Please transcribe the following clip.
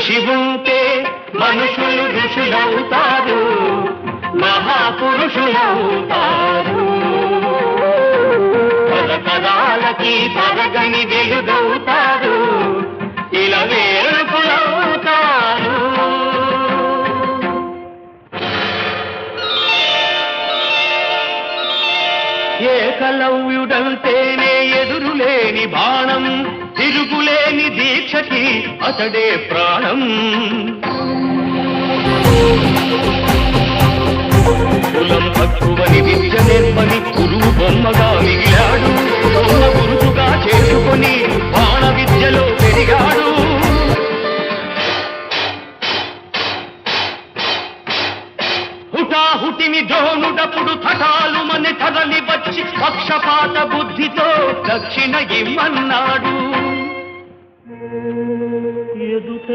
కృషి ఉంటే మనుషులు ఋషులవుతారు, మహాపురుషులవుతారు. తరతరాలకి తరగని వెలుగవుతారు, ఇలా వేడుకులవుతారు. ఏకలవ్యుడంటేనే ఎదురులేని బాణం, తిరుగులేని దీక్షకి అతడే ప్రాణం. కులం తక్కువని విద్య నేర్పని గురువు బొమ్మగా మిగిలాడు, సోమ గురువుగా చేసుకొని బాణ విద్యలో పెరిగాడు. హుటాహుటిని ద్రోణుడప్పుడు తటాలు మన తరలి వచ్చి పక్షపాత బుద్ధితో దక్షిణ ఇమ్మన్నాడు. ఎదుట